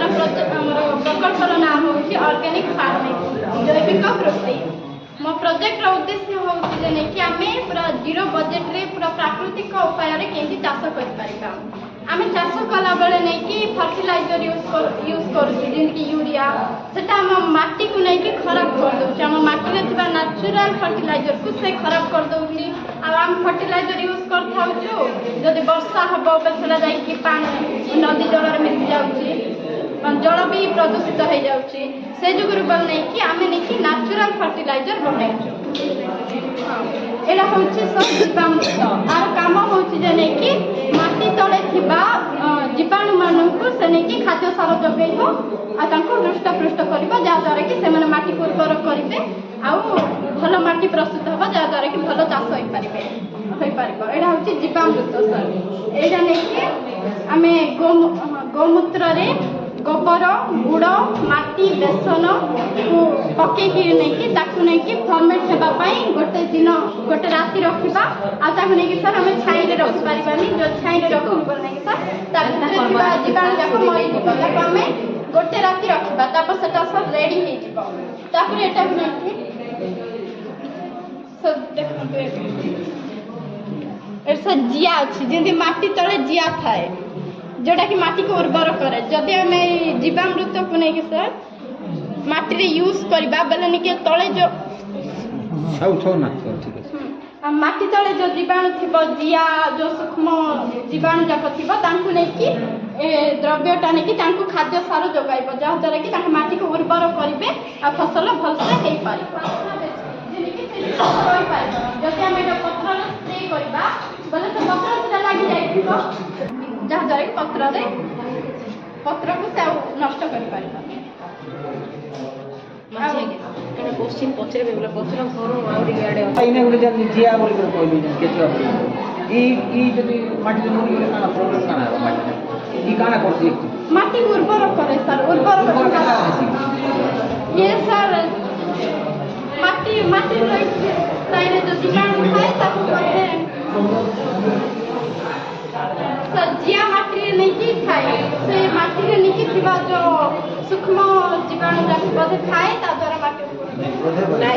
प्रकल्पर ना हूँ organic farming जैविक कृषि। मो प्रोजेक्ट उद्देश्य हूँ कि आम पूरा जीरो बजेट रे पूरा प्राकृतिक उपाय केमती चाष कर आम चाष कला बेले नहीं कि फर्टिलाइजर यूज करुँच यूरिया सेटा आम माटी को लेकिन खराब कर दौर आम माटी नेचुराल फर्टिलाइजर को से खराब कर दौर आम फर्टिलाइजर यूज कर वर्षा हम बेले पानी नदी जल मिसी जाऊँगी जल भी प्रदूषित हो जाऊँगी से जुगुरु बोल नहीं कि आम नहीं नेचुराल फर्टिलाइजर बनाई यहाँ हूँ सब जीवामृत तार कम हूँ नहीं कि माटी तले जीवाणु मानू से नहीं खाद्य सार जगेब हृष्टपृष्ट कर जहाँद्वारा कि से माटी को उर्वर करेंगे भल माटी प्रस्तुत हम जहाँद्वारा कि भल चाष हो पार यहाँ हूँ जीवामृत सर यहाँ नहीं कि आम गोमूत्र गोबर गुड़ माटी बेसन पकईकि नहीं फर्मेट होगापाई गोटे दिन गोटे राति रखा नहीं सर आम छाई रखी पारानी जो छाई रखू नहीं सर जीवाणु जाक मरीज आम गोटे राति रखा से सर रेडी होटा नहीं सर जिया अच्छी जमी माटी तले जिया थाए जोटा कि माटी को उर्वर करे जदि आम जीवामृत को नहीं सर माटी रे यूज करवा बेले नहीं तले जो माटी तले जो जीवाणु थी जिया जो सूक्ष्म जीवाणु जाक थी नहीं द्रव्यटा नहीं खाद्य सार जोगाइब जहाँद्वारा कि माटी को उर्वर करेंगे फसल भलसे हो पार जदि आम पत्र स्प्रे करवा बोले तो पत्र से लगी जाए जहाँद्वारा कि पत्र को से नष्ट कर क्वेश्चन पचारे बोले पचर घर जिया बोल केचुआ जदि माटी प्रोब्लेम काना कर माटी उर्वर करे सर उर्वर ये सर माटी माटी जो जीवाणु थाए सर जिया माटी नहीं थाए से माटी नहीं जो सूक्ष्म जीवाणु जाक थाए द्वारा माटी